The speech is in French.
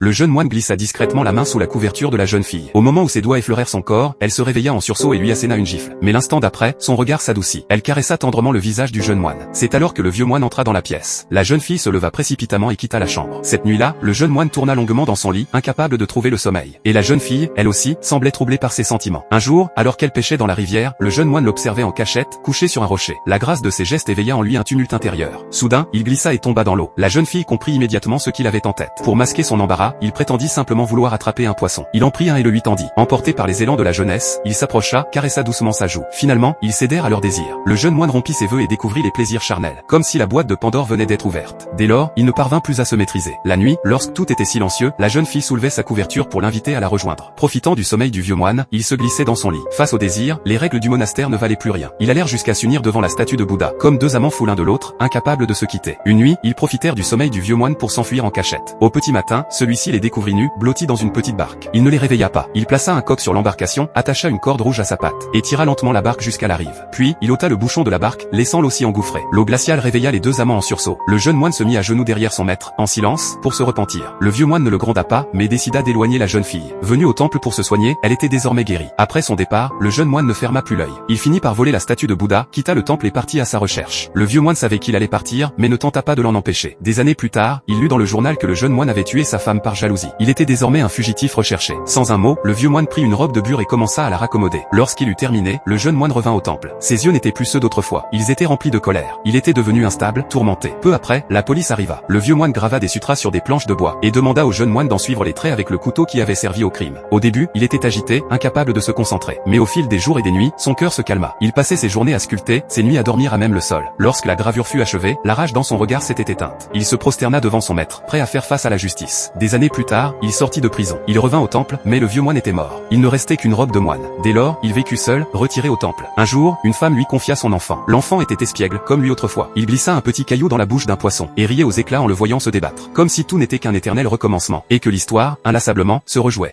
Le jeune moine glissa discrètement la main sous la couverture de la jeune fille. Au moment où ses doigts effleurèrent son corps, elle se réveilla en sursaut et lui asséna une gifle. Mais l'instant d'après, son regard s'adoucit. Elle caressa tendrement le visage du jeune moine. C'est alors que le vieux moine entra dans la pièce. La jeune fille se leva précipitamment et quitta la chambre. Cette nuit-là, le jeune moine tourna longuement dans son lit, incapable de trouver le sommeil. Et la jeune fille, elle aussi, semblait troublée par ses sentiments. Un jour, alors qu'elle pêchait dans la rivière, le jeune moine l'observait en cachette, couché sur un rocher. La grâce de ses gestes éveilla en lui un tumulte intérieur. Soudain, il glissa et tomba dans l'eau. La jeune fille comprit immédiatement ce qu'il avait en tête. Pour masquer son embarras, il prétendit simplement vouloir attraper un poisson. Il en prit un et le lui tendit. Emporté par les élans de la jeunesse, il s'approcha, caressa doucement sa joue. Finalement, ils cédèrent à leur désir. Le jeune moine rompit ses vœux et découvrit les plaisirs charnels, comme si la boîte de Pandore venait d'être ouverte. Dès lors, il ne parvint plus à se maîtriser. La nuit, lorsque tout était silencieux, la jeune fille soulevait sa couverture pour l'inviter à la rejoindre. Profitant du sommeil du vieux moine, il se glissait dans son lit. Face au désir, les règles du monastère ne valaient plus rien. Ils allèrent jusqu'à s'unir devant la statue de Bouddha, comme deux amants fous l'un de l'autre, incapables de se quitter. Une nuit, ils profitèrent du sommeil du vieux moine pour s'enfuir en cachette. Au petit matin, celui-ci les découvrit nus, blottis dans une petite barque. Il ne les réveilla pas. Il plaça un coq sur l'embarcation, attacha une corde rouge à sa patte, et tira lentement la barque jusqu'à la rive. Puis, il ôta le bouchon de la barque, laissant l'eau s'y engouffrer. L'eau glaciale réveilla les deux amants en sursaut. Le jeune moine se mit à genoux derrière son maître, en silence, pour se repentir. Le vieux moine ne le gronda pas, mais décida d'éloigner la jeune fille. Venue au temple pour se soigner, elle était désormais guérie. Après son départ, le jeune moine ne ferma plus l'œil. Il finit par voler la statue de Bouddha, quitta le temple et partit à sa recherche. Le vieux moine savait qu'il allait partir, mais ne tenta pas de l'en empêcher. Des années plus tard, il lut dans le journal que le jeune moine avait tué sa femme par jalousie. Il était désormais un fugitif recherché. Sans un mot, le vieux moine prit une robe de bure et commença à la raccommoder. Lorsqu'il eut terminé, le jeune moine revint au temple. Ses yeux n'étaient plus ceux d'autrefois. Ils étaient remplis de colère. Il était devenu instable, tourmenté. Peu après, la police arriva. Le vieux moine grava des sutras sur des planches de bois et demanda au jeune moine d'en suivre les traits avec le couteau qui avait servi au crime. Au début, il était agité, incapable de se concentrer. Mais au fil des jours et des nuits, son cœur se calma. Il passait ses journées à sculpter, ses nuits à dormir à même le sol. Lorsque la gravure fut achevée, la rage dans son regard s'était éteinte. Il se prosterna devant son maître, prêt à faire face à la justice. Des années plus tard, il sortit de prison. Il revint au temple, mais le vieux moine était mort. Il ne restait qu'une robe de moine. Dès lors, il vécut seul, retiré au temple. Un jour, une femme lui confia son enfant. L'enfant était espiègle, comme lui autrefois. Il glissa un petit caillou dans la bouche d'un poisson, et riait aux éclats en le voyant se débattre. Comme si tout n'était qu'un éternel recommencement, et que l'histoire, inlassablement, se rejouait.